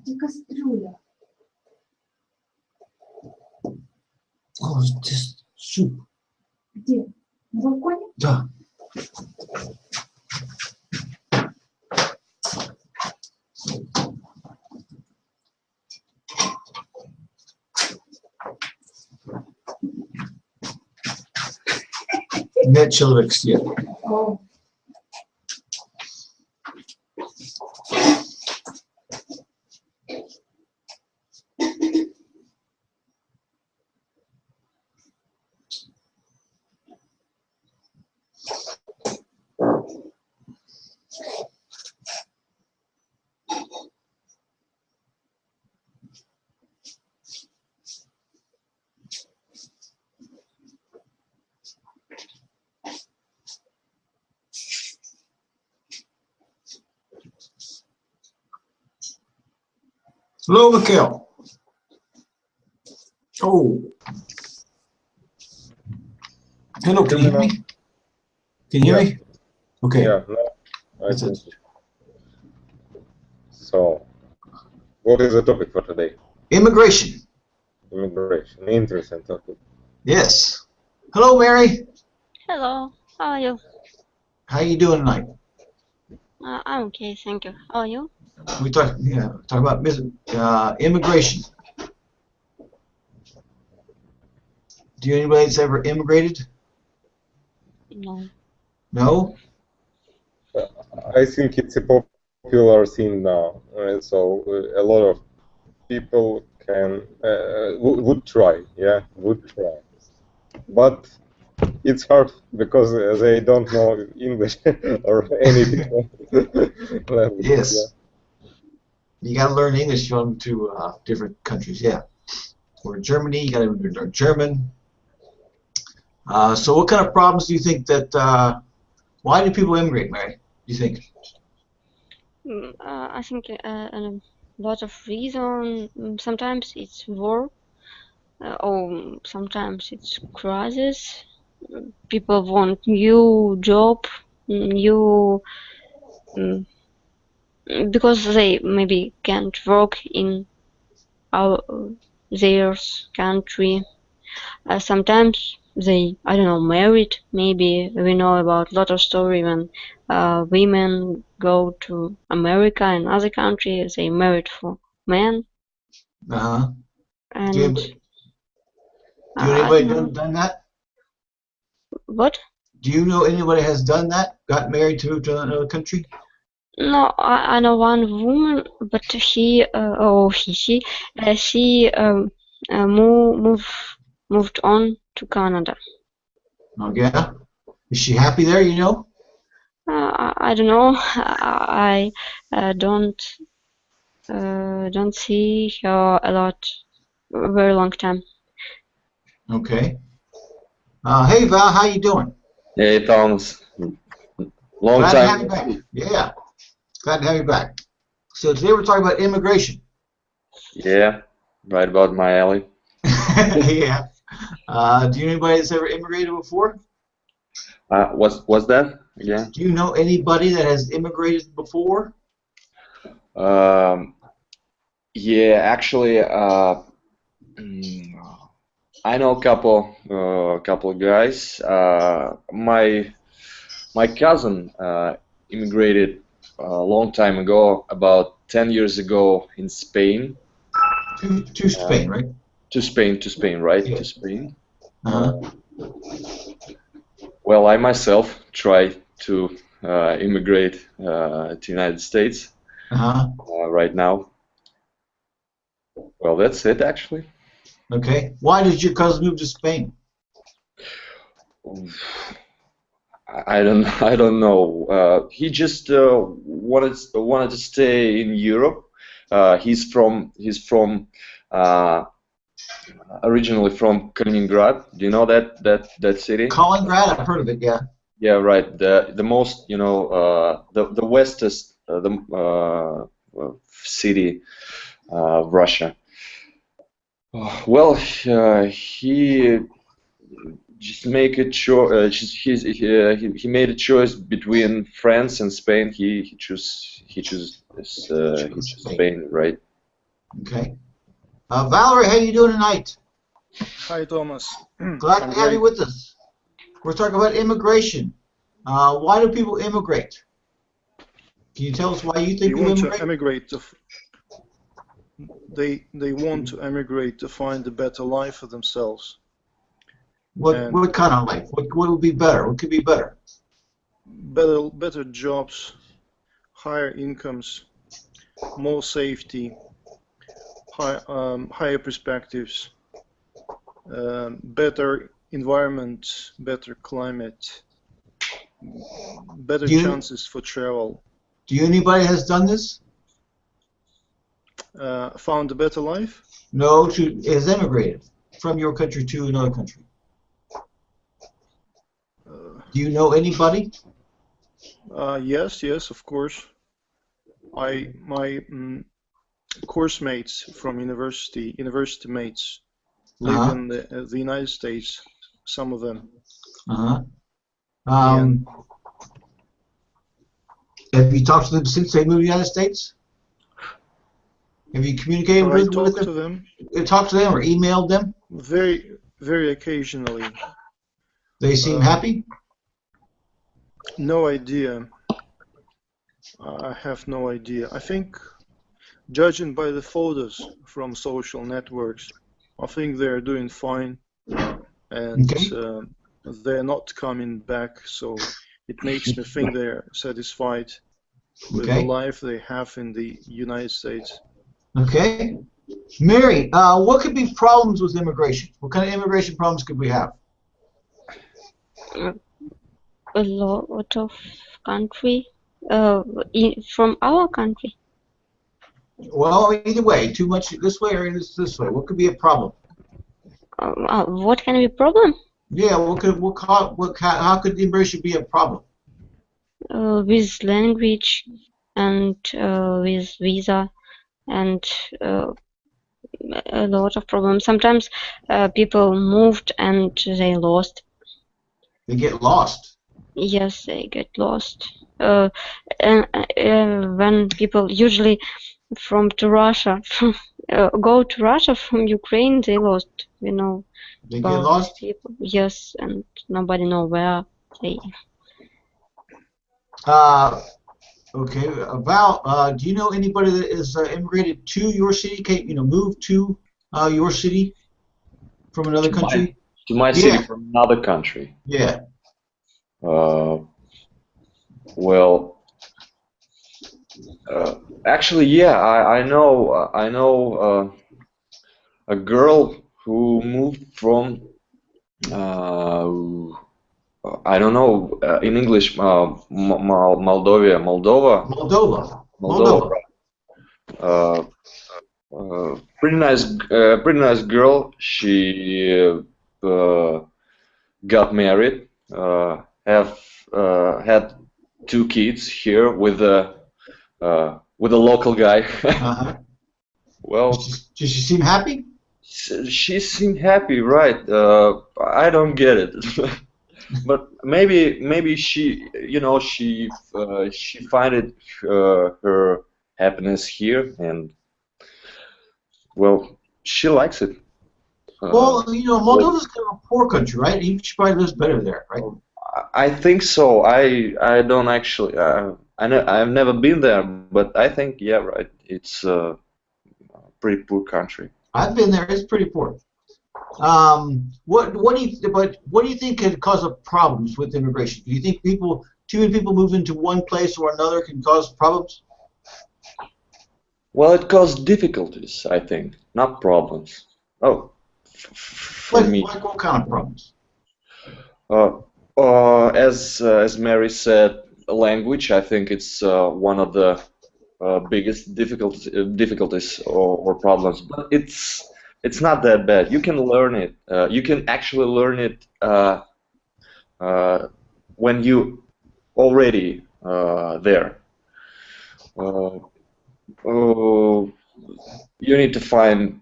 Где кастрюля? Oh, this soup. Где? На балконе? Да. Нет человек съел. О. Hello, Mikhail. Oh. Hello, can you hear me? Can you hear me? Okay. Yeah, no, I think. So, what is the topic for today? Immigration. Immigration. Interesting topic. Yes. Hello, Mary. Hello, how are you? How you doing tonight? I'm okay, thank you. How are you? We talk about immigration. Do you know anybody that's ever immigrated? No. No? I think it's a popular thing now. So a lot of people can would try, yeah, would try. But it's hard because they don't know English or any language. Yes. Yeah. You got to learn English going to different countries, yeah. Or in Germany, you got to learn German. So what kind of problems do you think that, why do people immigrate, Mary, do you think? I think a lot of reasons. Sometimes it's war, or sometimes it's crisis. People want new job, new because they maybe can't work in their country. Sometimes they, I don't know, married. Maybe we know about a lot of story when women go to America and other countries. They married for men. And Do you know anybody done that? What? Do you know anybody has done that? Got married to another country? No, I know one woman, but she moved on to Canada. Oh yeah. Is she happy there? You know? I don't know. I don't see her a lot, a very long time. Okay. Hey Val, how you doing? Hey Thomas, long Glad time. to have you back. Yeah, glad to have you back. So today we're talking about immigration. Yeah, right about my alley. Yeah. Do you know anybody that's ever immigrated before? What's that again? Do you know anybody that has immigrated before? Yeah, actually, I know a couple guys. My cousin immigrated a long time ago, about 10 years ago, in Spain. To Spain, right? To Spain, right? Yeah. To Spain. Uh-huh. Well, I myself tried to immigrate to the United States right now. Well, that's it, actually. Okay. Why did your cousin move to Spain? I don't know. He just wanted to stay in Europe. He's originally from Kaliningrad. Do you know that city? Kaliningrad, I've heard of it. Yeah. Yeah, right. The most, the westest city of Russia. Well, he just make a choice. He made a choice between France and Spain. He chose Spain, right? Okay. Valerie, how you doing tonight? Hi, Thomas. Glad to have you with us. We're talking about immigration. Why do people immigrate? Can you tell us why you think They want people to emigrate. They want to emigrate to find a better life for themselves. What kind of life? What would be better? What could be better? Better jobs, higher incomes, more safety, higher perspectives, better environment, better climate, better chances for travel. Do you anybody has done this? Found a better life? No, has emigrated from your country to another country. Do you know anybody? Yes, of course. My course mates from university mates live in the United States. Some of them. Have you talked to them since they moved to the United States? Have you communicated with them? Talked to them or emailed them? Very, very occasionally. They seem happy? No idea. I have no idea. I think, judging by the photos from social networks, I think they're doing fine, and they're not coming back. So it makes me think they're satisfied with the life they have in the United States. Okay. Mary, what could be problems with immigration? What kind of immigration problems could we have? A lot of country, from our country. Well, either way, too much this way or this way. What could be a problem? What can be a problem? Yeah, how could immigration be a problem? With language and with visa and a lot of problems. Sometimes people moved and they lost. They get lost. Yes, they get lost. And when people usually to Russia, go to Russia from Ukraine, they lost. You know. They get lost. People. Yes, and nobody know where they. Okay, Val, do you know anybody that is immigrated to your city? Moved to your city from another country? To my city from another country. Yeah. Well, actually, yeah, I know a girl who moved from I don't know in English Moldova. Pretty nice girl. She got married. Had 2 kids here with a local guy. Well, does she seem happy? She seemed happy, right? I don't get it, but maybe she, she find her happiness here, and well, she likes it. Well, Moldova's kind of a poor country, right? She probably lives better there, right? I think so. I don't actually. I've never been there, but I think right. It's a pretty poor country. I've been there. It's pretty poor. What do you think could cause problems with immigration? Do you think too many people move into one place or another can cause problems? Well, it causes difficulties, I think, not problems. Oh, for me. Like what kind of problems? As Mary said, language. I think it's one of the biggest difficulties or problems. But it's not that bad. You can learn it. You can actually learn it when you already there. You need to find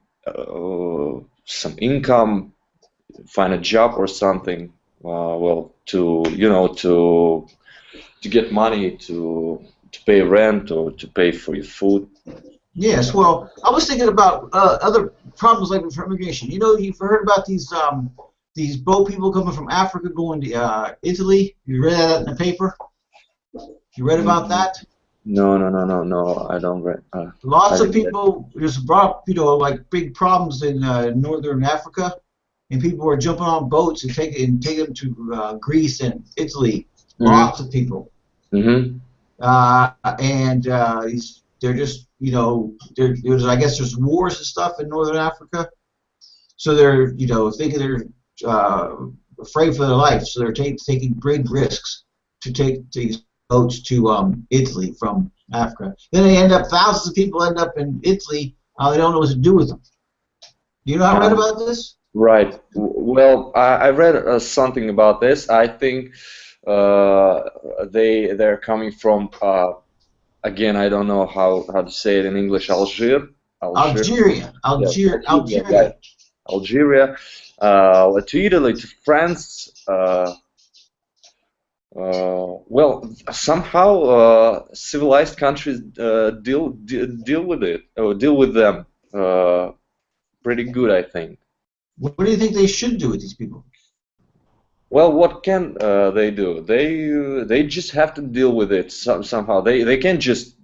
some income, find a job or something. Well, to to get money to pay rent or to pay for your food. Yes, well, I was thinking about other problems like with immigration. You know, you've heard about these boat people coming from Africa going to Italy. You read that in the paper? You read about that? No, I don't read. Lots of people just brought, like big problems in northern Africa, and people were jumping on boats and take them to Greece and Italy. Lots of people. And they're just, I guess there's wars and stuff in northern Africa, so they're, thinking they're afraid for their life, so they're taking big risks to take these boats to Italy from Africa. Then thousands of people end up in Italy. They don't know what to do with them. Do you know how I read about this? Right. Well, I read something about this. I think they're coming from again, I don't know how to say it in English. Algeria. Algeria. Right. Algeria. To Italy, to France. Well, somehow civilized countries deal with it, or deal with them pretty good, I think. What do you think they should do with these people? Well, what can they do? They just have to deal with it somehow. They can't just,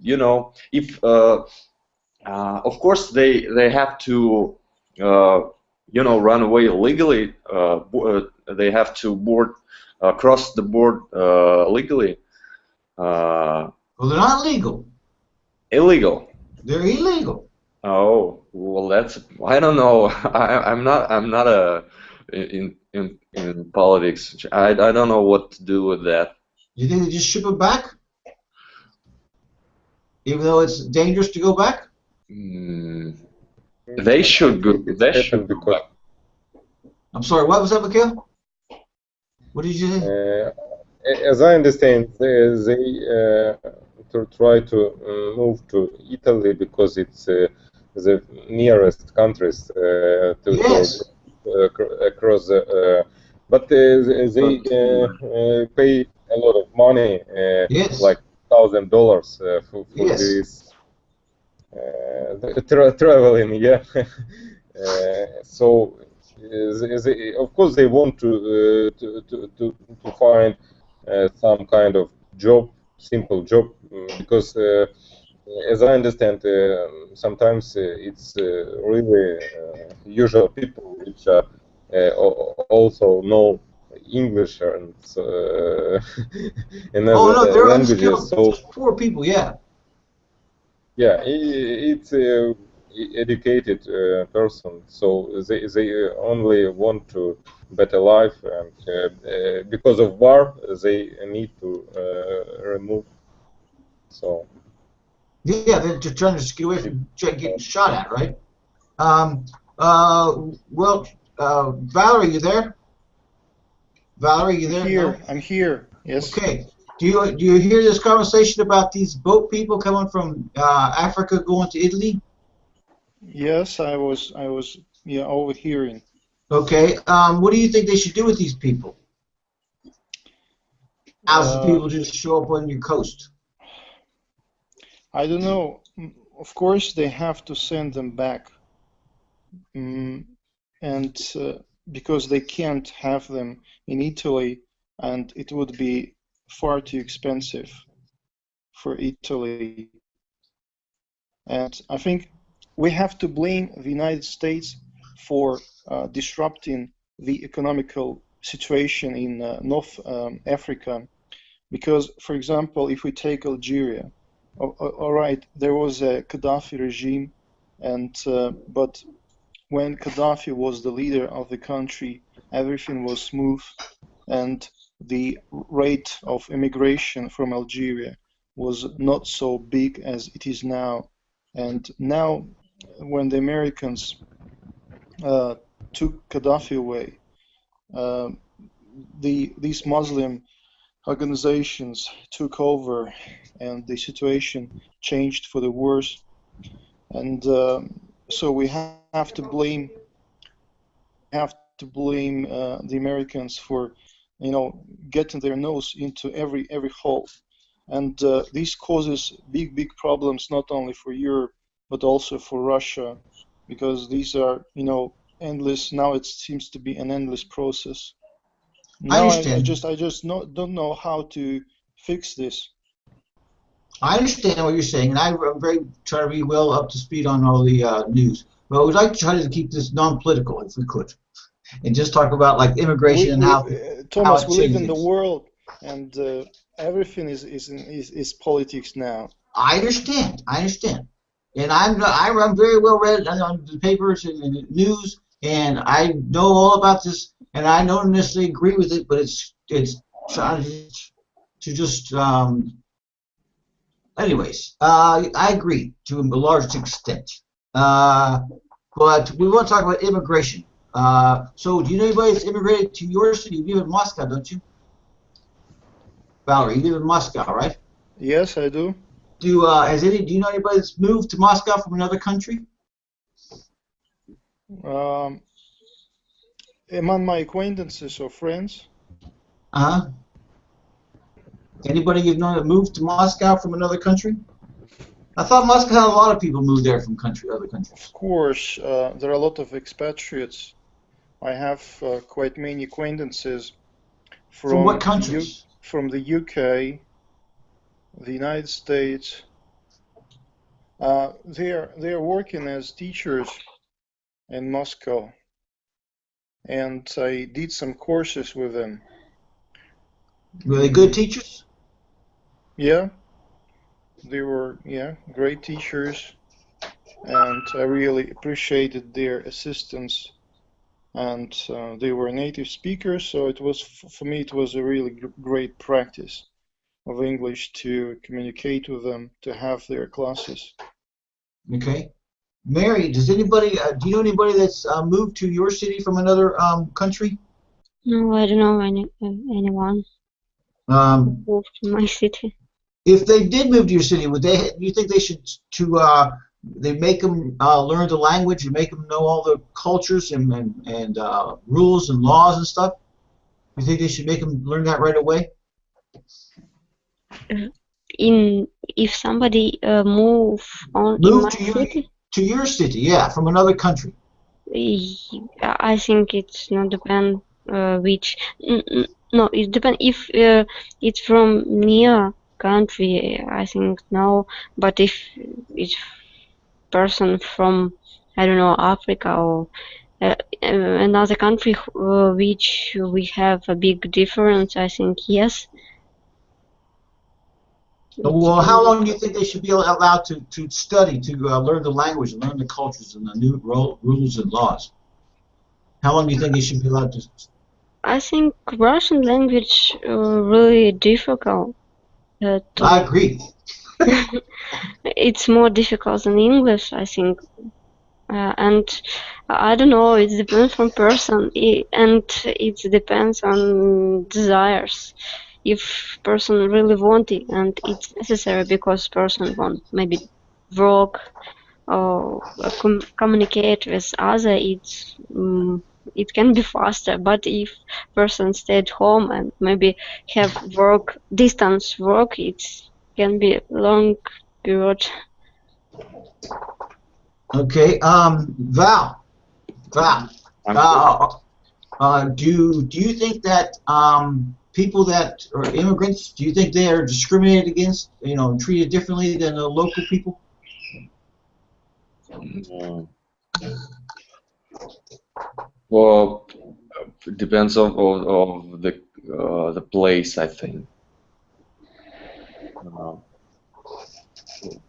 if of course they have to run away legally. They have to cross the board legally. Well, they're not legal. Illegal. They're illegal. Oh, well, I don't know. I'm not in politics. I don't know what to do with that. You think they just ship them back, even though it's dangerous to go back? They should go. They should go back. I'm sorry. What was that, Mikhail? What did you say? As I understand, they try to move to Italy because it's the nearest countries to across the. But they pay a lot of money, like $1,000 for this traveling. Yeah. So. Of course, they want to find some kind of job, simple job, because as I understand, sometimes it's really usual people which also know English and other languages. So poor people, yeah. Yeah, it's educated person, so they only want to better life, and because of war they need to remove. So yeah, they're just trying to get away from getting shot at, right? Well, Valerie, you there? Valerie, you there? Here, no? I'm here. Yes. Okay. Do you hear this conversation about these boat people coming from Africa going to Italy? Yes, I was overhearing. Okay. What do you think they should do with these people? How's the people just show up on your coast? I don't know. Of course, they have to send them back, and because they can't have them in Italy, and it would be far too expensive for Italy. And I think we have to blame the United States for disrupting the economical situation in North Africa, because, for example, if we take Algeria, all right, there was a Gaddafi regime, and but when Gaddafi was the leader of the country, everything was smooth, and the rate of immigration from Algeria was not so big as it is now. And now, when the Americans took Gaddafi away, these Muslim organizations took over, and the situation changed for the worse. And so we have to blame the Americans for, getting their nose into every hole, and this causes big problems not only for Europe but also for Russia, because these are endless. Now it seems to be an endless process. I Now understand. I just don't know how to fix this. I understand what you're saying, and I'm very try to be well up to speed on all the news. But we'd like to try to keep this non-political, if we could, and just talk about like immigration and how Thomas, it we live in the changes. world, and everything is politics now. I understand. I understand, and I'm very well read on the papers and the news, and I know all about this, and I don't necessarily agree with it, but it's trying to just anyways, I agree to a large extent. But we want to talk about immigration. So do you know anybody that's immigrated to your city? You live in Moscow, don't you? Valerie, you live in Moscow, right? Yes, I do. Do you know anybody that's moved to Moscow from another country? Among my acquaintances or friends. Uh-huh. Anybody you've known that moved to Moscow from another country? I thought Moscow had a lot of people moved there from other countries. Of course, there are a lot of expatriates. I have quite many acquaintances From what countries? From the UK, the United States. They're working as teachers in Moscow, and I did some courses with them. Were they good teachers? Yeah, they were great teachers, and I really appreciated their assistance. And they were native speakers, so it was for me it was a really great practice of English to communicate with them, to have their classes. Okay. Mary, do you know anybody that's moved to your city from another country? No, I don't know anyone moved to my city. If they did move to your city, do you think they should they make them learn the language and make them know all the cultures and rules and laws and stuff? You think they should make them learn that right away? If somebody move in my city? To your city, yeah, from another country. I think it's not depend which. No, it depends if it's from near country. I think no, but if it's person from, I don't know, Africa or another country which we have a big difference, I think yes. Well, how long do you think they should be allowed to study, to learn the language, and learn the cultures and the new rules and laws? How long do you think they should be allowed to? I think Russian language really difficult. I agree. It's more difficult than English, I think. And I don't know, it depends from person, and it depends on desires. If person really want it and it's necessary because person want maybe work or communicate with other, it can be faster. But if person stay at home and maybe have distance work, it can be long period. Okay, Val, do you think that people that are immigrants, do you think they are discriminated against, and treated differently than the local people? Well, it depends of the place, I think.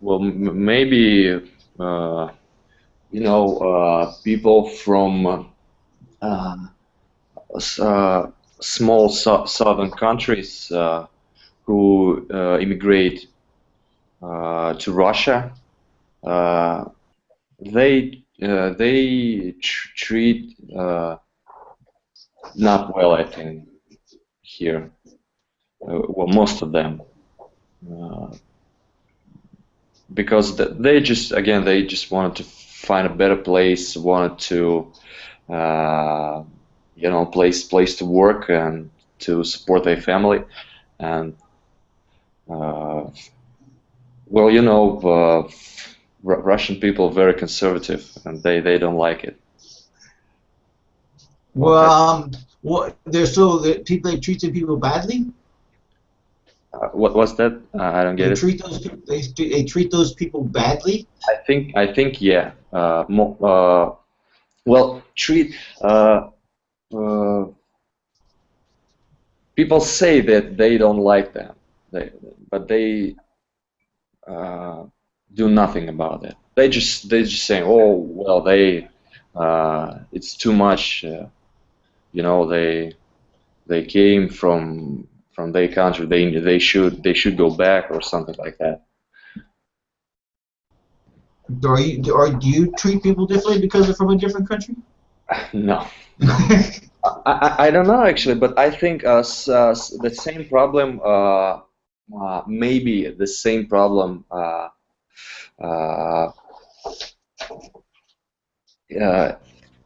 Well, maybe people from small southern countries who immigrate to Russia, they treat not well, I think, here. Well, most of them, because they just wanted to find a better place, wanted to place to work and to support their family, and well, Russian people are very conservative, and they don't like it. Well, they treat the people badly. What was that? I don't get it. They treat those people badly. I think yeah. Well, people say that they don't like them, but they do nothing about it. They just saying, oh well, it's too much. They came from their country. They should go back or something like that. Do you treat people differently because they're from a different country? No. I don't know actually, but I think the same problem, maybe the same problem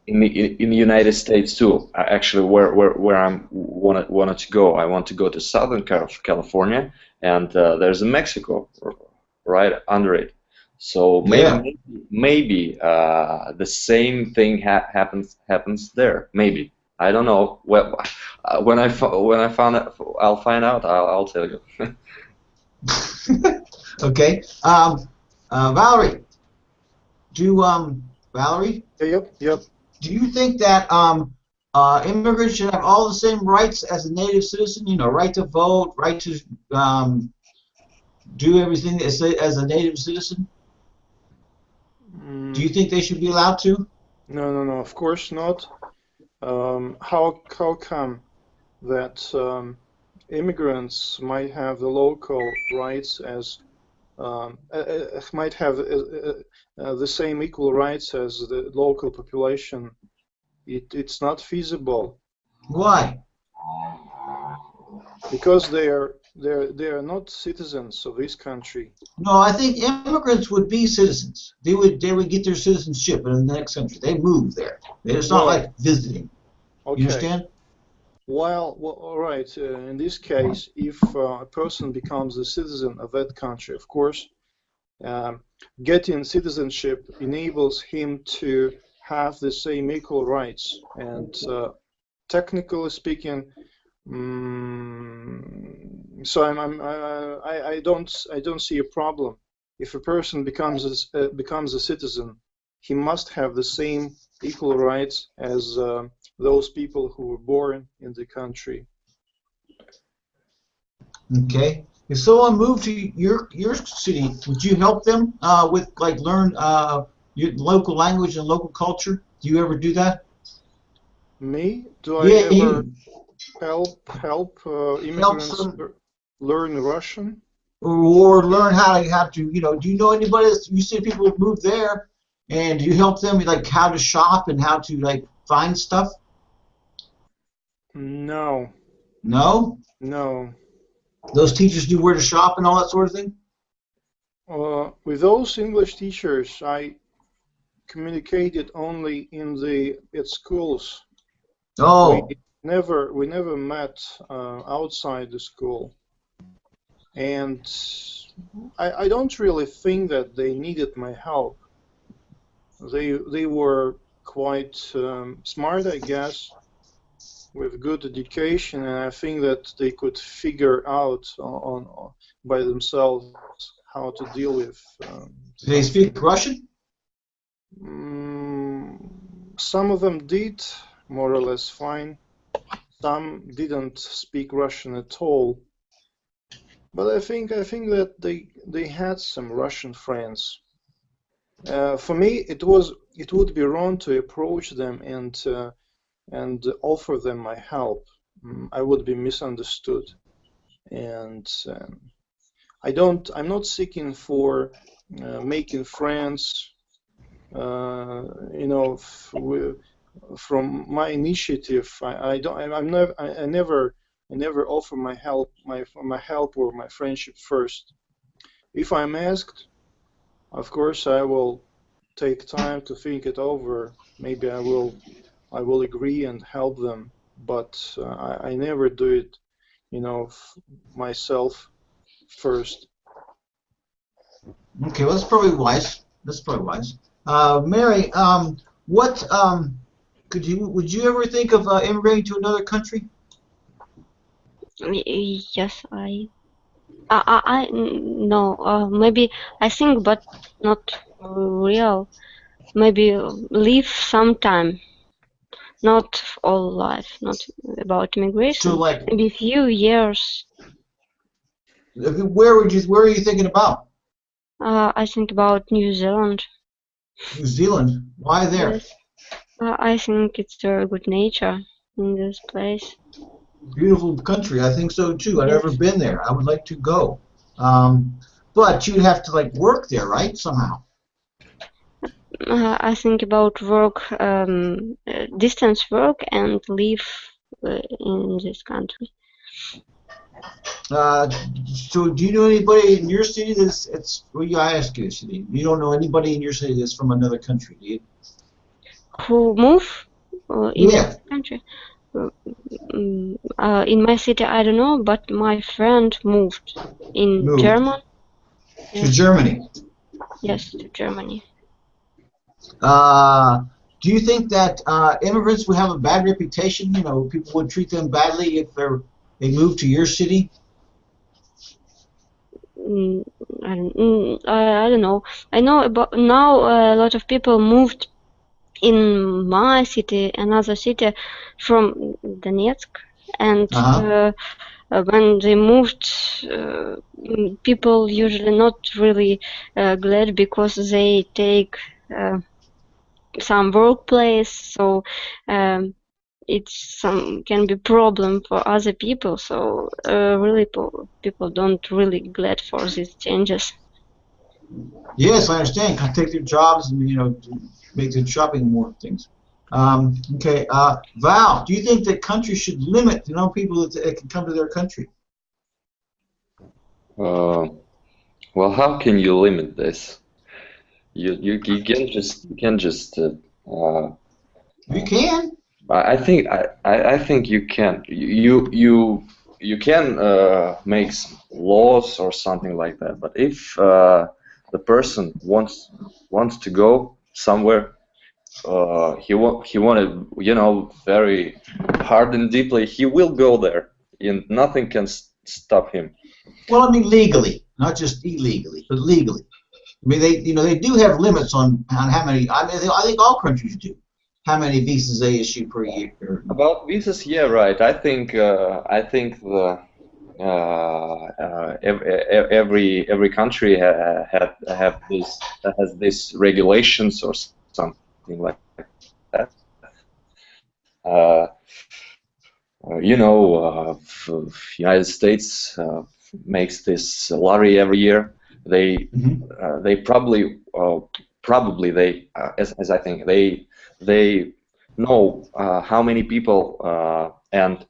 in the United States too. Actually, where I wanted to go, I want to go to Southern California, and there's a Mexico right under it. So maybe the same thing happens there. Maybe. I don't know. Well, when I found out, I'll find out. I'll tell you. Okay. Valerie, Valerie? Yep. Do you think that immigrants should have all the same rights as a native citizen? Right to vote, right to do everything as a native citizen? Do you think they should be allowed to? No. Of course not. How come that immigrants might have the local rights as might have the same equal rights as the local population? It's not feasible. Why? Because they are not citizens of this country. No, I think immigrants would be citizens. They would get their citizenship in the next country. They move there. It's not like visiting. Okay. You understand? Well, all right. In this case, if a person becomes a citizen of that country, of course, getting citizenship enables him to have the same equal rights. And technically speaking, so I don't see a problem. If a person becomes a citizen, he must have the same equal rights as those people who were born in the country. Okay. If someone moved to your city, would you help them with learn your local language and local culture? Do you ever do that? Me? Do I ever help immigrants learn Russian? Or learn how to do you know anybody you see people who move there, and do you help them how to shop and how to find stuff? No. No? No. Those teachers do where to shop and all that sort of thing? With those English teachers, I communicated only at schools. Oh. We never met outside the school, and I don't really think that they needed my help. They were quite smart, I guess, with good education, and I think that they could figure out by themselves how to deal with. Do they speak Russian? Some of them did, more or less fine. Some didn't speak Russian at all. But I think that they had some Russian friends. For me, it would be wrong to approach them and offer them my help. I would be misunderstood, and I'm not seeking for making friends, you know, from my initiative. I never offer my help or my friendship first. If I'm asked, of course I will take time to think it over. Maybe I will agree and help them, but I never do it, you know, myself first. Okay, well, that's probably wise. Mary, would you ever think of immigrating to another country? Yes, no, maybe I think, but not real. Maybe live sometime, not all life, not about immigration. So, like, maybe a few years. where are you thinking about? I think about New Zealand. New Zealand? Why there? Yes. I think it's very good nature in this place. Beautiful country. I think so too. I've Yes. never been there. I would like to go. But you'd have to like work there, right? Somehow. I think about work, distance work, and live in this country. So do you know anybody in your city I ask you, city. You don't know anybody in your city that's from another country, do you? Who move in Yeah. this country? In my city, I don't know, but my friend moved in Germany. To Germany. Yes, to Germany. Do you think that immigrants would have a bad reputation? You know, people would treat them badly if they moved to your city? I don't know. I know about now a lot of people moved in my city, another city from Donetsk, and when they moved, people usually not really glad because they take some workplace, so can be problem for other people. So really, people don't really glad for these changes. Yes, I understand. Can take their jobs and make their shopping more things. Okay, Val, do you think that countries should limit the number of people that can come to their country? Well, how can you limit this? You can't just You can. I think you can. You can make laws or something like that. But if the person wants to go somewhere, he wanted, very hard and deeply, he will go there, and nothing can stop him. Well, I mean legally, not just illegally, but legally. I mean, they do have limits on how many. I mean, I think all countries do. How many visas they issue per year? About visas, yeah, right. I think every country has these regulations or something like that. United States makes this lottery every year. They probably as I think they know how many people and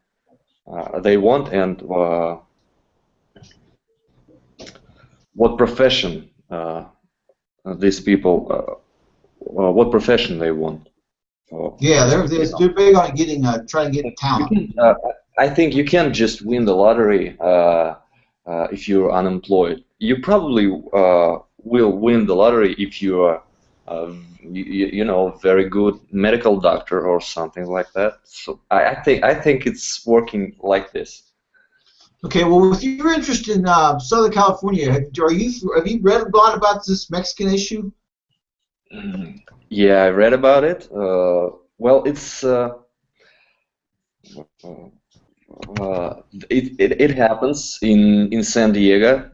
they want, and what profession these people what profession they want. Yeah, they're big on getting trying to get talent. I think you can't just win the lottery if you're unemployed. You probably will win the lottery if you are very good medical doctor or something like that. So I think it's working like this. Okay, well, if you're interested in Southern California, have you read a lot about this Mexican issue? Yeah, I read about it. Well, it's it happens in San Diego.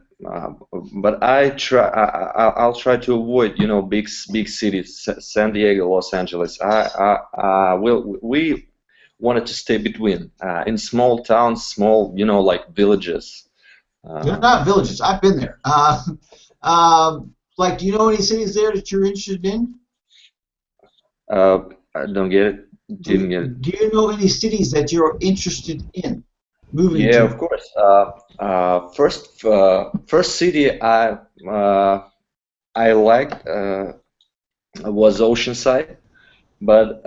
But I'll try to avoid, big cities, San Diego, Los Angeles. wanted to stay between in small towns, small, you know, like villages. They're not villages. I've been there. Like, do you know any cities there that you're interested in? I don't get it. Didn't get it. Do you know any cities that you're interested in moving Yeah, to? of course. First city I liked was Oceanside, but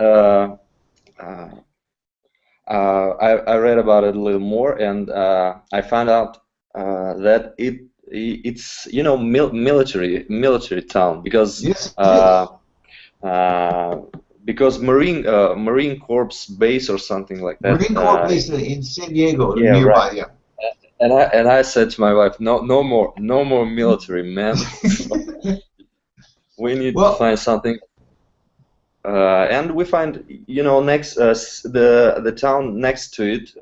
I read about it a little more, and I found out that it's, you know, military town, because Yes, it because Marine Corps base or something like is. that. Marine Corps base in San Diego, Yeah, nearby. right. Yeah. And I said to my wife, no more military, man. We need to find something. And we find, you know, next the town next to it,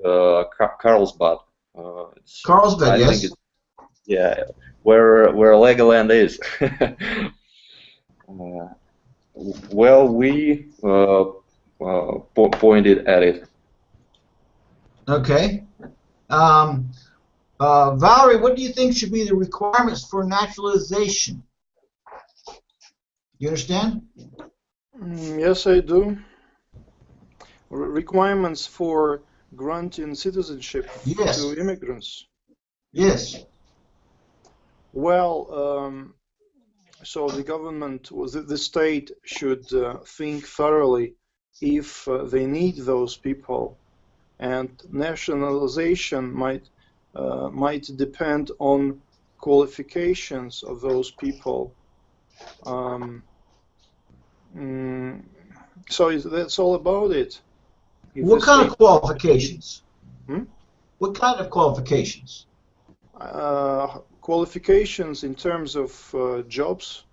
Carlsbad. Carlsbad, I yes. think yeah, where Legoland is. Well, we pointed at it. Okay. Valerie, what do you think should be the requirements for naturalization? You understand? Yes, I do. Requirements for granting citizenship to immigrants. Yes. Well, so the government, the state should think thoroughly if they need those people, and nationalization might depend on qualifications of those people. So that's all about it. What kind of qualifications? Hmm? What kind of qualifications? Qualifications in terms of jobs.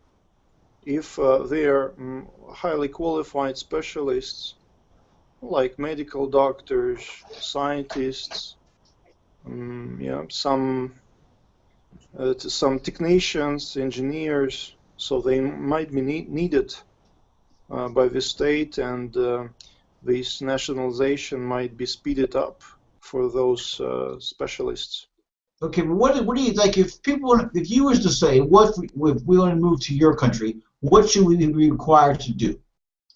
If they are highly qualified specialists, like medical doctors, scientists, yeah, some technicians, engineers, so they might be needed by the state, and this nationalization might be speeded up for those specialists. Okay, but what do you like if you was to say if we want to move to your country, what should we be required to do?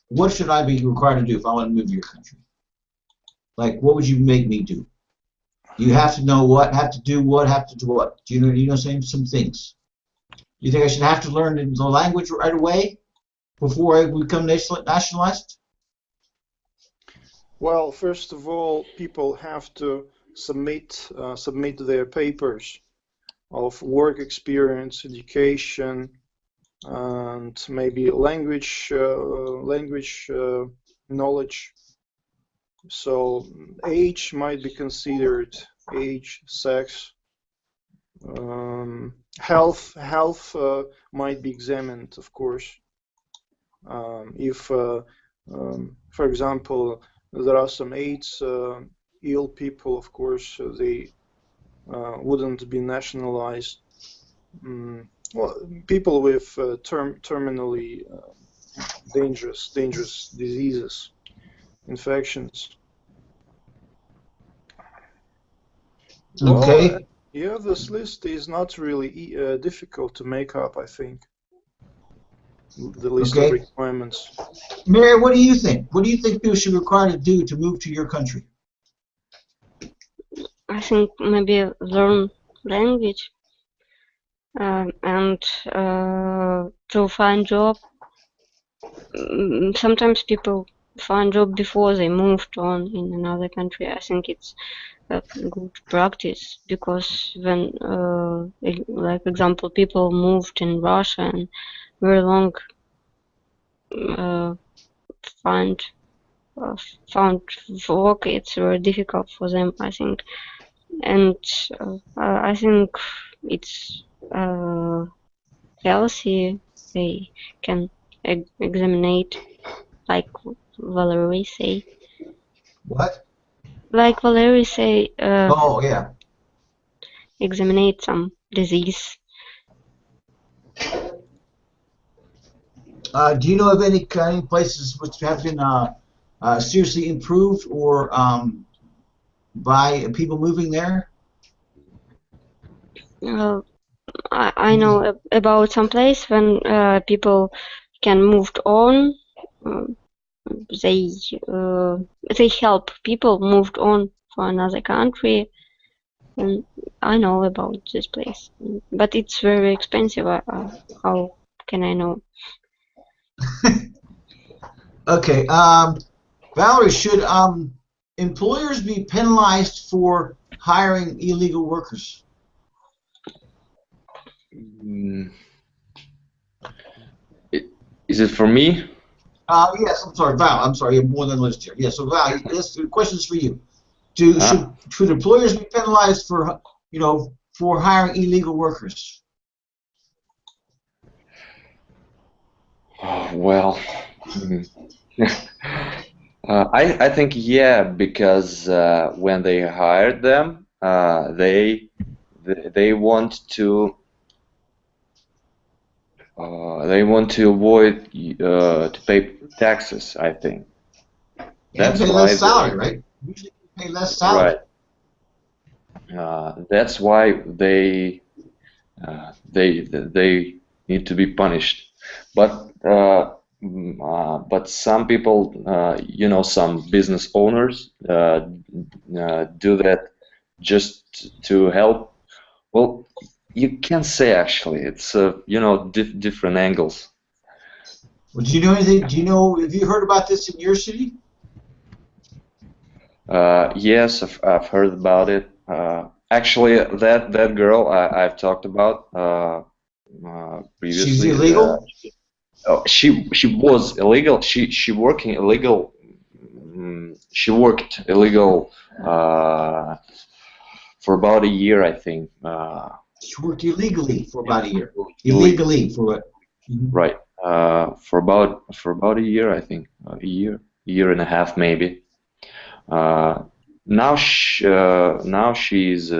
What should I be required to do if I want to move to your country? Like, what would you make me do? You have to know what, have to do what, have to do what. Do you know some things? You think I should have to learn the language right away before I become nationalized? Well, first of all, people have to submit their papers of work experience, education, and maybe language knowledge. So age might be considered, age, sex, health might be examined, of course. If, for example, there are some AIDS ill people, of course, they wouldn't be nationalized. Well, people with terminally dangerous diseases, infections. Okay. Well, yeah, this list is not really difficult to make up, I think. The list of requirements. Mary, what do you think? What do you think people should be required to do to move to your country? I think maybe learn language and to find job. Sometimes people find job before they moved on in another country. I think it's a good practice, because when, like example, people moved in Russia and very long found work, it's very difficult for them, I think. And I think it's healthy. They can examine, like Valerie say. What? Like Valerie say. Oh yeah. Examine some disease. Do you know of any places which have been seriously improved or by people moving there? I know about some place when people can move on. They help people moved on for another country, and I know about this place, but it's very expensive. How can I know? Okay, Valerie, should employers be penalized for hiring illegal workers? Is it for me? Yes, I'm sorry, Val. I'm sorry, you have more than a list here. Yeah, so Val, this question is for you. Should employers be penalized for for hiring illegal workers? Well, I think yeah, because when they hired them, they want to avoid to pay taxes. I think that's pay why less salary, right? Usually pay less salary. Right. That's why they need to be punished. But some people, some business owners do that just to help. Well, you can say actually it's different angles. Well, do you know anything? Have you heard about this in your city? Yes, I've heard about it. Actually, that girl I've talked about previously. She's illegal. She was illegal. She working illegal. She worked illegal for about a year, I think. She worked illegally for about a year. Illegally for what? Right. For about a year, I think. A year and a half, maybe. Now she's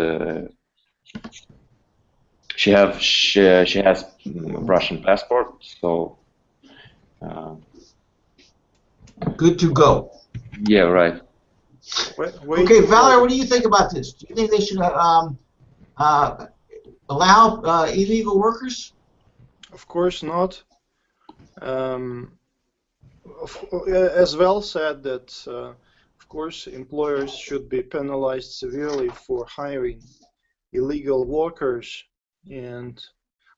she has Russian passport, so good to go. Yeah, right. Okay, Valerie, what do you think about this? Do you think they should allow illegal workers? Of course not. As Val said, that of course employers should be penalized severely for hiring illegal workers, and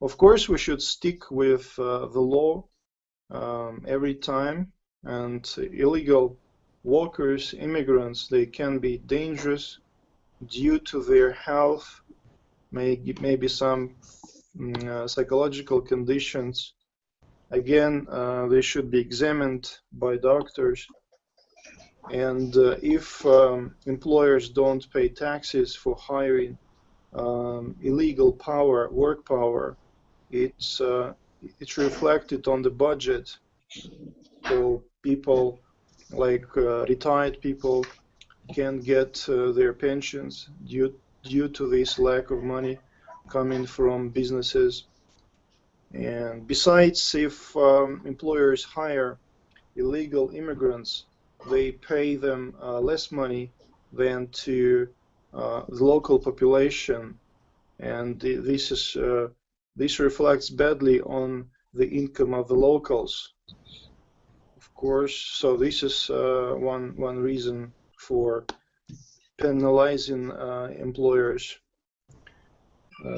of course we should stick with the law every time. And illegal workers, immigrants, they can be dangerous due to their health, maybe some psychological conditions. Again, they should be examined by doctors. And if employers don't pay taxes for hiring illegal work power, it's reflected on the budget. So people like retired people can't get their pensions due to this lack of money coming from businesses. And besides, if employers hire illegal immigrants, they pay them less money than to the local population, and this reflects badly on the income of the locals. Of course, so this is one reason for penalizing employers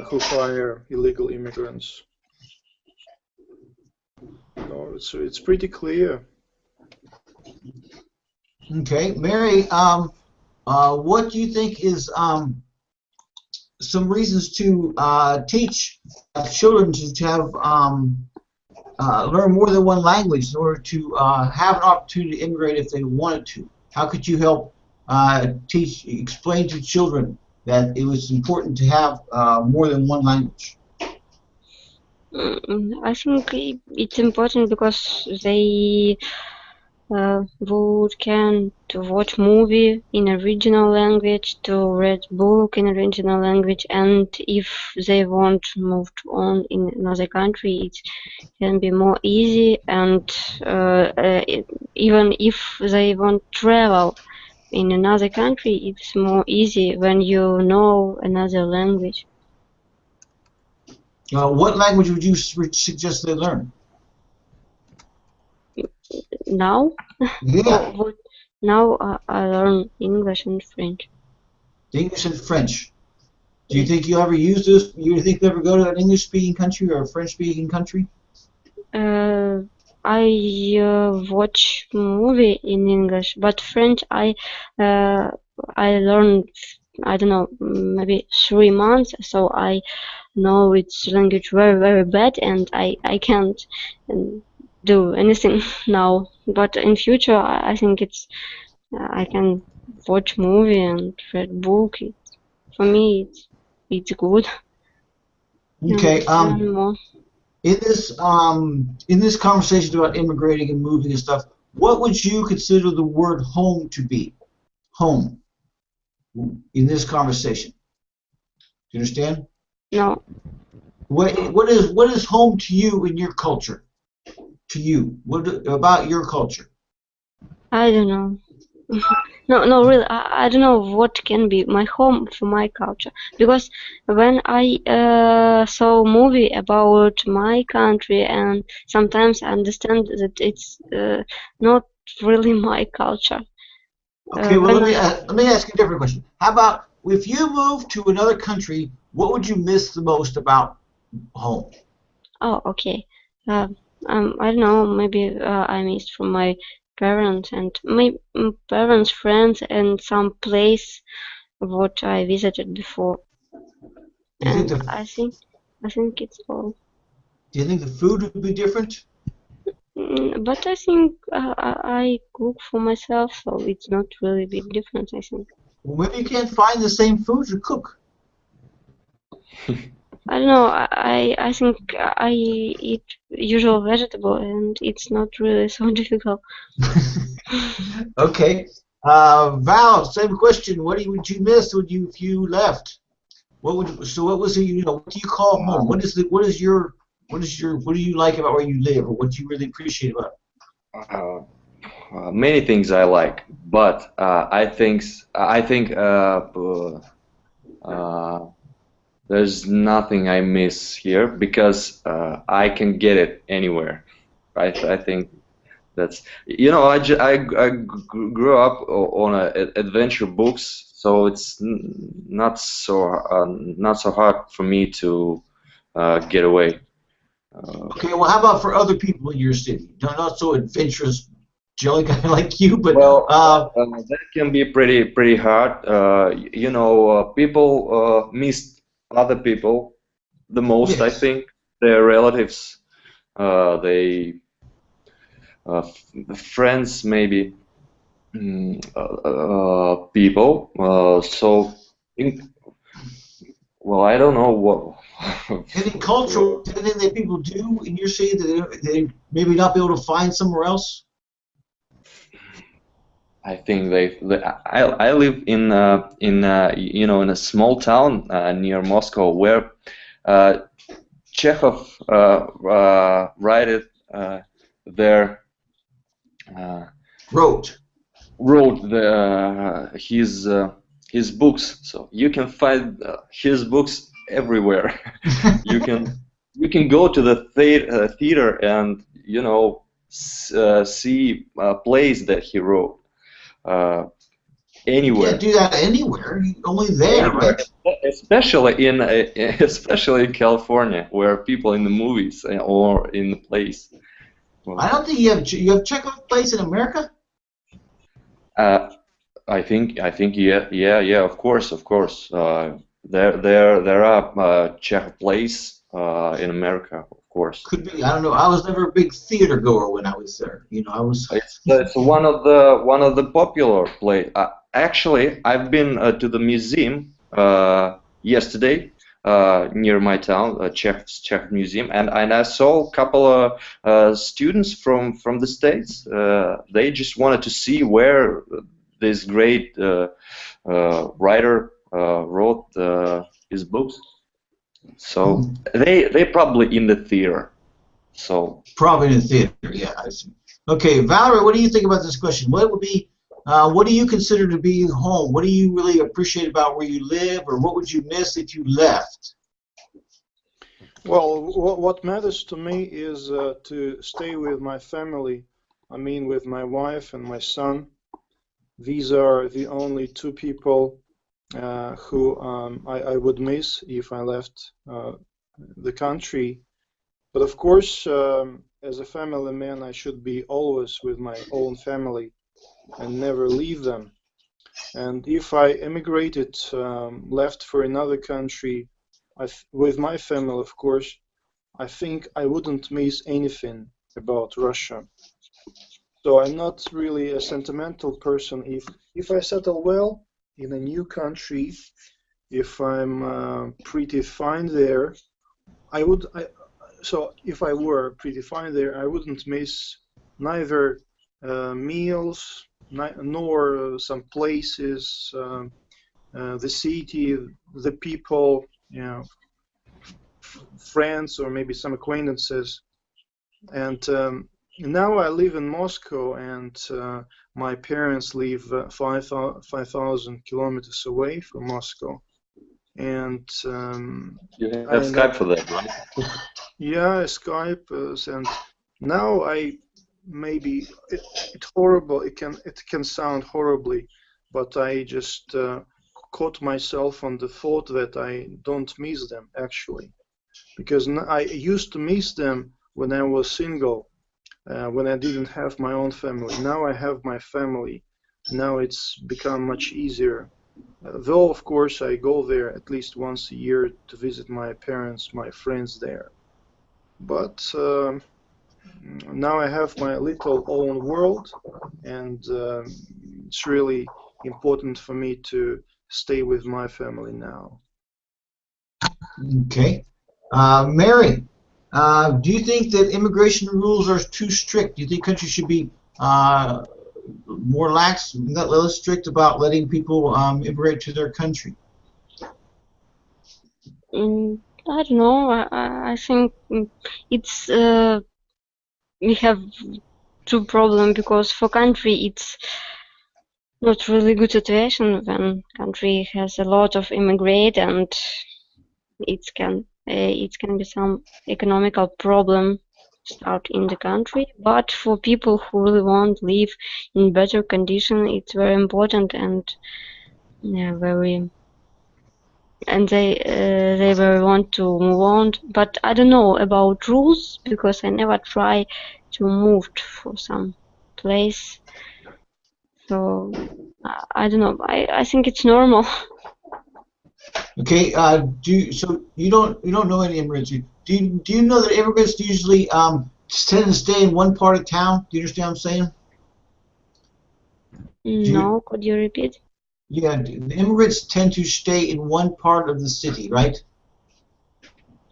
who hire illegal immigrants. So it's pretty clear. Okay, Mary, what do you think is some reasons to teach children to have learn more than one language in order to have an opportunity to immigrate if they wanted to? How could you help explain to children that it was important to have more than one language? I think it's important because they can to watch movie in original language, to read book in original language, and if they want to move on in another country, it can be more easy, and even if they want to travel in another country, it's more easy when you know another language. What language would you suggest they learn? Now, Yeah, now I learn English and French. English and French. Do you think you'll ever use this? You think you'll ever go to an English-speaking country or a French-speaking country? I watch movie in English, but French I learned, I don't know, maybe 3 months, so I know its language very bad, and I can't do anything now. But in future, I think it's I can watch movie and read book. For me, it's good. Okay. And learn more. In this conversation about immigrating and moving and stuff, what would you consider the word home to be? Home. In this conversation. Do you understand? No. What is home to you in your culture? To you, what about your culture? I don't know. No, really, I don't know what can be my home for my culture, because when I saw a movie about my country, and sometimes I understand that it's not really my culture. Okay, well, let me ask you a different question. How about if you move to another country, what would you miss the most about home? Oh, okay. I don't know. Maybe I missed from my parents and my parents, friends, and some place what I visited before. Do you And think I think it's all. do you think the food would be different? But I think I cook for myself, so it's not really big difference, I think. Well, maybe you can't find the same food to cook. I don't know. I think I eat usual vegetable, and it's not really so difficult. Okay. Val, same question. What would you miss if you left? What was it, what do you call home? What do you like about where you live, or what do you really appreciate about it? Many things I like, but I think there's nothing I miss here because I can get it anywhere. I think that's I grew up on adventure books, so it's not so hard for me to get away. Okay, well, how about for other people in your city? Not so adventurous, jelly guy like you, but that can be pretty hard. People miss other people the most. yes. I think their relatives, friends, maybe people. Well, I don't know what. Any cultural anything that people do in your city that they maybe not be able to find somewhere else? I think I live in a small town near Moscow where Chekhov wrote his books, so you can find his books everywhere. you can go to the theater and see plays that he wrote anywhere. You can't do that anywhere. Only there, right? Especially in California, where people in the movies or in the plays. Well, I don't think you have Chekhov plays in America. I think yeah, of course. There are Chekhov plays in America, of course. Could be. I don't know. I was never a big theater goer when I was there. I was. It's one of the popular plays. Actually, I've been to the museum yesterday near my town, Czech Museum, and I saw a couple of students from the States. They just wanted to see where this great writer wrote his books. So they probably in the theater. So probably in the theater. Yeah, I see. Okay, Valerie, what do you think about this question? What would be, what do you consider to be home? What do you really appreciate about where you live, or what would you miss if you left? Well, what matters to me is to stay with my family. I mean, with my wife and my son. These are the only two people who I would miss if I left the country. But of course, as a family man, I should be always with my own family and never leave them. And if I emigrated, left for another country, with my family, of course, I think I wouldn't miss anything about Russia. So I'm not really a sentimental person. If I settle well in a new country, if I'm pretty fine there, so if I were pretty fine there, I wouldn't miss neither meals nor some places, the city, the people, you know, friends or maybe some acquaintances. And now I live in Moscow, and my parents live 5,000 kilometers away from Moscow. And You have Skype for that, right? yeah, Skype, and now maybe it's horrible. It can sound horribly, but I just caught myself on the thought that I don't miss them actually, because I used to miss them when I was single, when I didn't have my own family. Now I have my family. Now it's become much easier. Though of course I go there at least once a year to visit my parents, my friends there. But now I have my little own world, and it's really important for me to stay with my family now. Okay. Mary, do you think that immigration rules are too strict? Do you think countries should be more lax, not less strict about letting people immigrate to their country? I don't know. I think it's we have two problems, because for country it's not really good situation when country has a lot of immigrant, and it can be some economical problem start in the country. But for people who really want to live in better condition, it's very important, and yeah, they very want to move on. But I don't know about rules, because I never try to move for some place. So I don't know. I think it's normal. Okay. So you don't know any immigrants? Do you know that immigrants usually tend to stay in one part of town? Do you understand what I'm saying? No, could you repeat? Yeah, the immigrants tend to stay in one part of the city, right?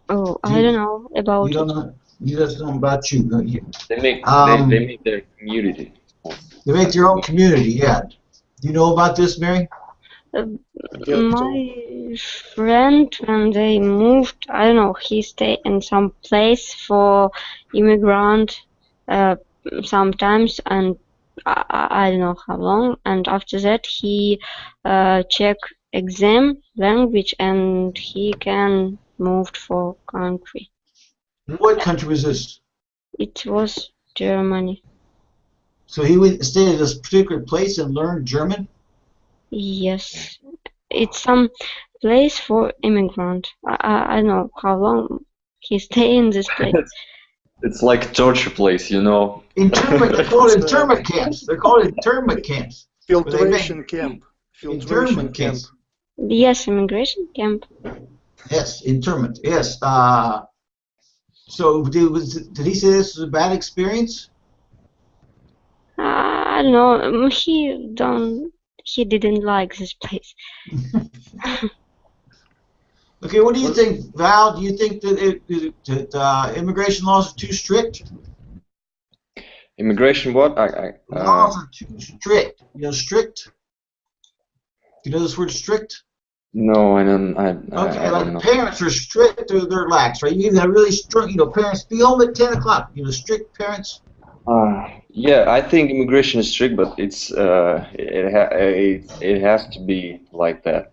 Oh, I don't know about you don't it. know. You just know about you. They make their community. They make their own community. Yeah. Do you know about this, Mary? My friend, when they moved, I don't know, he stayed in some place for immigrant sometimes, and I don't know how long, and after that he check exam language, and he can move for country. What country was this? It was Germany. So he would stay at this particular place and learn German? Yes, it's some place for immigrant. I don't know how long he stay in this place. It's like a torture place, you know. They're called internment camps. They're called internment camps. Filtration camp. Internment camps. Yes, immigration camp. Yes, internment. Yes. So did he say this was a bad experience? I don't know. He didn't like this place. Okay, what do you think, Val? Do you think that immigration laws are too strict? Immigration what? Laws are too strict. You know, strict? You know this word strict? No, I don't. Okay, I like don't know. parents are strict or they're lax, right? You have really strict, parents be home at 10 o'clock. Strict parents. Yeah, I think immigration is strict, but it has to be like that.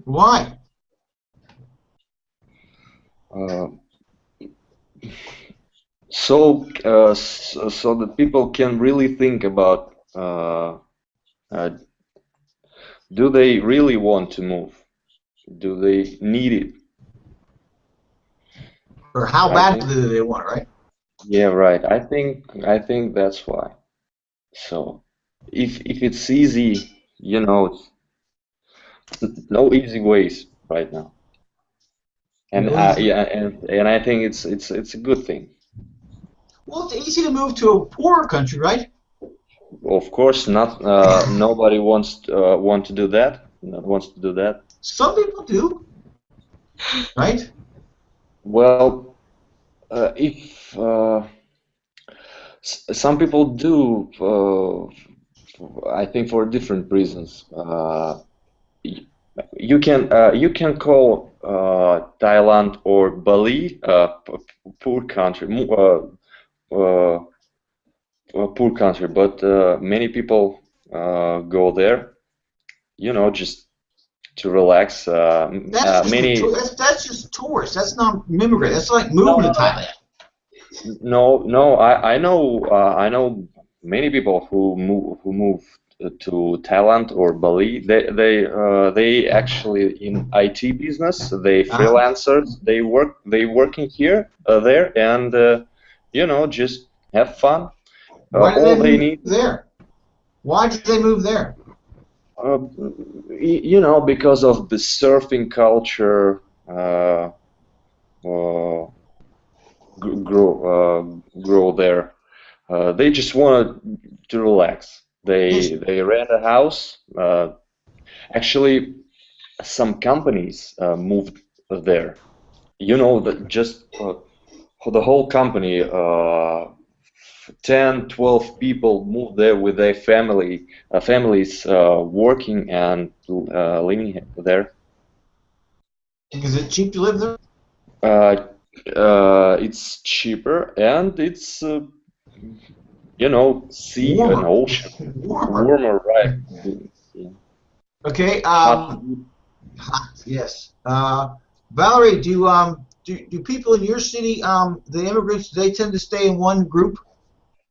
Why? Uh, so that people can really think about do they really want to move? Do they need it? Or how I bad think, do they want it, right? yeah, right. I think that's why. So if it's easy, no easy ways right now. And No easy. yeah, and I think it's a good thing. Well, it's easy to move to a poorer country, right? Of course, not nobody wants to do that. Not wants to do that. Some people do, right? Well, if some people do, I think for different reasons. You can call Thailand or Bali poor country, poor country, but many people go there, just to relax. That's just tourists. That's not immigrant. That's like moving to Thailand. No, I know many people who move to Thailand or Bali. They actually in IT business. They freelancers. They working here, there, and just have fun. Why do All they they move need, there? Why did they move there? because of the surfing culture. Grow there. They just want to relax. They rent a house. Actually, some companies moved there. That just the whole company, 10, 12 people moved there with their families working and living there. Is it cheap to live there? It's cheaper and it's sea Warmer. and ocean, warmer, right? Yeah. Okay. Hot. Yes. Valerie, do people in your city, the immigrants, they tend to stay in one group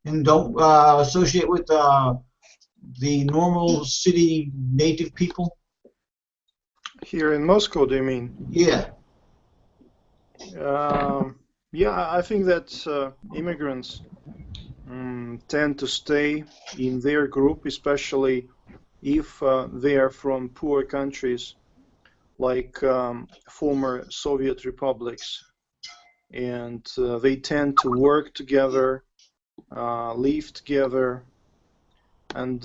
and don't associate with the normal city native people? Here in Moscow, do you mean? Yeah. Yeah, I think that immigrants tend to stay in their group, especially if they are from poor countries like former Soviet republics, and they tend to work together, live together, and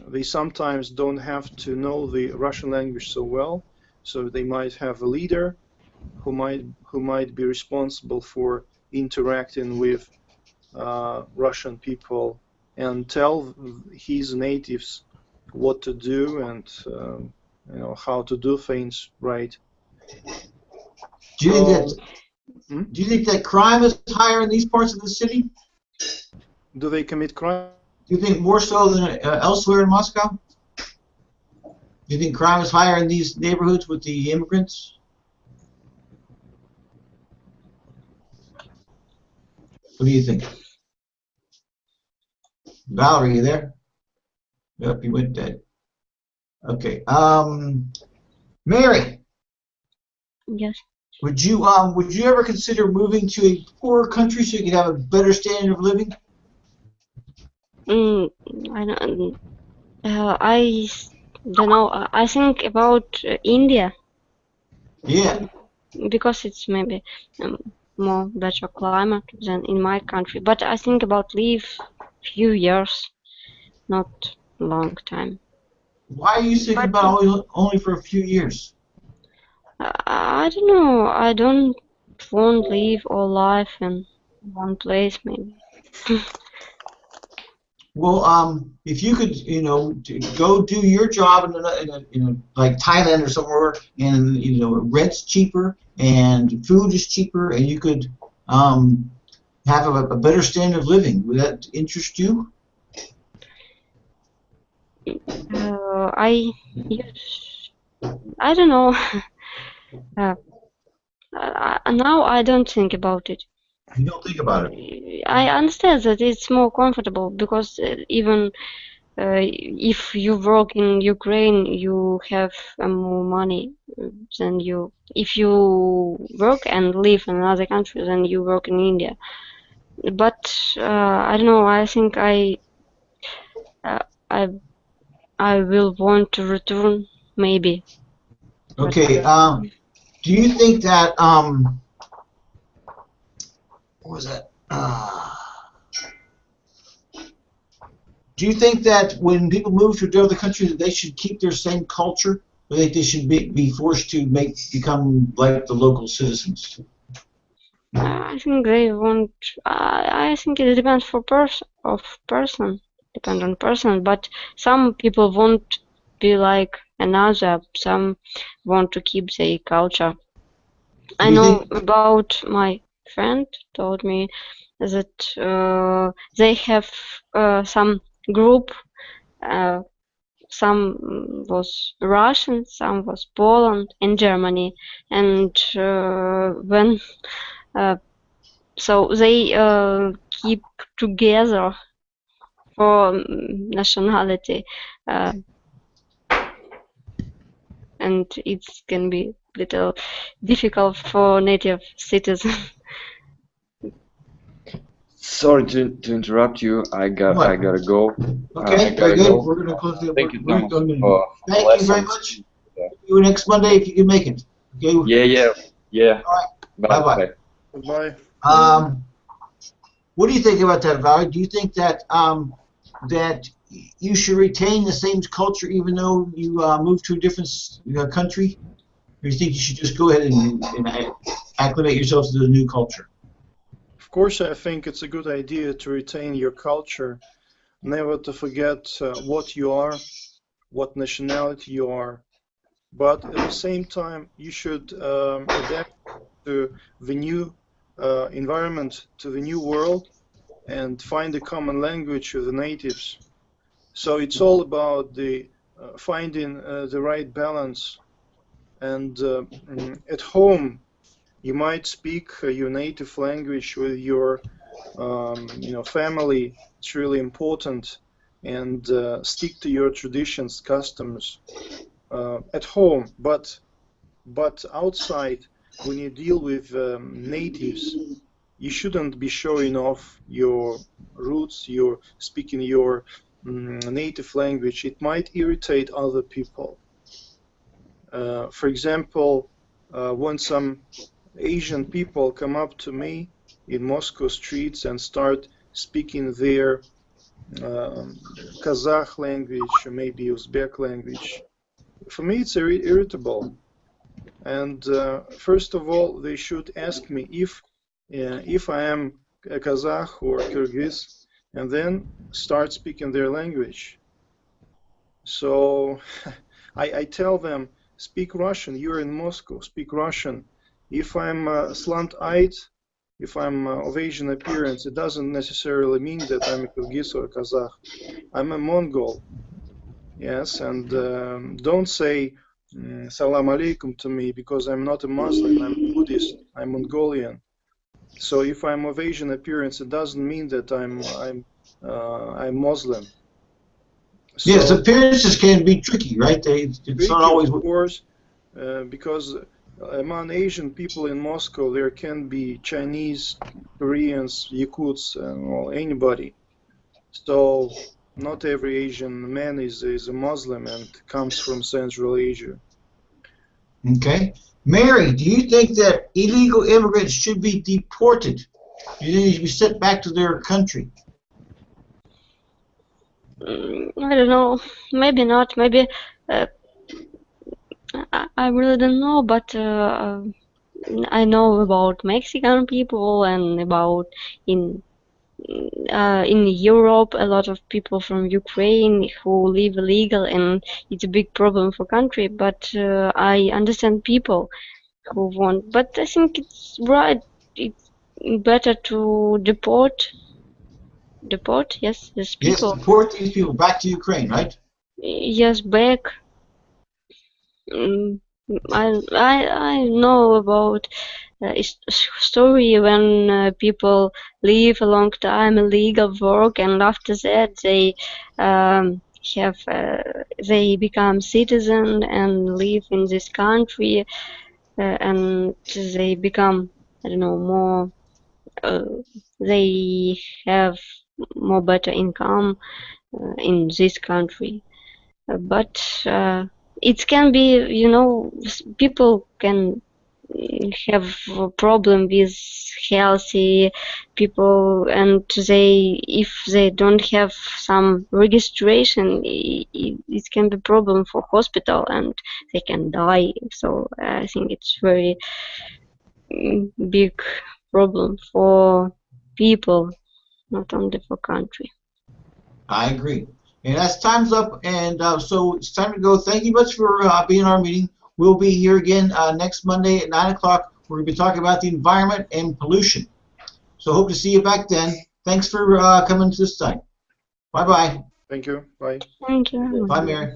they sometimes don't have to know the Russian language so well, so they might have a leader who might be responsible for interacting with Russian people and tell his natives what to do and how to do things right. Do you think that crime is higher in these parts of the city? Do they commit crime? Do you think more so than elsewhere in Moscow? Do you think crime is higher in these neighborhoods with the immigrants? What do you think? Valerie, you there? Yep, you went dead. Okay. Mary. Yes. Would you ever consider moving to a poorer country so you could have a better standard of living? I don't. I don't know. I think about India. Yeah. Because it's maybe more better climate than in my country. But I think about live few years, not long time. Why are you thinking about only for a few years? I don't know. I don't want live all life in one place maybe. Well, if you could, go do your job in like Thailand or somewhere, and rent's cheaper and food is cheaper, and you could have a better standard of living. Would that interest you? I don't know. Now I don't think about it. You don't think about it. I understand that it's more comfortable because even if you work in Ukraine, you have more money than if you work and live in another country than you work in India. But I don't know. I think I will want to return maybe. Okay. Do you think that what was that? Do you think that when people move to another country that they should keep their same culture, or think they should be forced to become like the local citizens? I think they want. I think it depends person, depend on person. But some people won't be like another. Some want to keep their culture. I know about my friend told me that they have some group. Some was Russian, some was Poland and Germany, and when so they keep together for nationality, and it can be little difficult for native citizens. Sorry to interrupt you. I gotta go. Okay, very good. We're going to close the. Thank you, Thank Thomas, you very much. See you next Monday if you can make it. Okay. Yeah. All right. Bye. What do you think about that, Valerie? Do you think that that you should retain the same culture even though you move to a different country, or do you think you should just go ahead and acclimate yourself to the new culture? Of course, I think it's a good idea to retain your culture, never to forget what you are, what nationality you are, but at the same time you should adapt to the new environment, to the new world, and find a common language with the natives. So it's all about the finding the right balance. And at home, you might speak your native language with your family. It's really important, and stick to your traditions, customs at home. But outside, when you deal with natives, you shouldn't be showing off your roots, your speaking your native language. It might irritate other people. For example, when some Asian people come up to me in Moscow streets and start speaking their Kazakh language or maybe Uzbek language, for me it's irritable. And first of all, they should ask me if I am a Kazakh or Kyrgyz, and then start speaking their language. So I tell them, speak Russian. You're in Moscow, speak Russian. If I'm slant-eyed, if I'm of Asian appearance, it doesn't necessarily mean that I'm a Kyrgyz or a Kazakh. I'm a Mongol. Yes, and don't say Salam Alaikum to me because I'm not a Muslim. I'm Buddhist. I'm Mongolian. So if I'm of Asian appearance, it doesn't mean that I'm Muslim. So, yes, appearances can be tricky, right? It's tricky, not always. Of course, because among Asian people in Moscow, there can be Chinese, Koreans, Yakuts, or anybody. So not every Asian man is a Muslim and comes from Central Asia. Okay. Mary, do you think that illegal immigrants should be deported? Do you think they should be sent back to their country? I don't know. Maybe not. Maybe I really don't know. But I know about Mexican people and about in Europe a lot of people from Ukraine who live illegal, and it's a big problem for country. But I understand people who want. But I think it's right. better to deport, yes, these Yes, people. deport these people back to Ukraine, right? Yes, back. I know about story when people live a long time illegal work, and after that they they become citizen and live in this country, and they become, I don't know, more. They have more better income in this country. But it can be, you know, people can have a problem with healthy people, and they, if they don't have some registration, it can be problem for hospital and they can die. So I think it's very big problem for people, not only for country. I agree. And that's time's up, and so it's time to go. Thank you much for being in our meeting. We'll be here again next Monday at 9 o'clock. We're going to be talking about the environment and pollution. So hope to see you back then. Thanks for coming to this time. Bye-bye. Thank you. Bye. Thank you very much. Bye, Mary.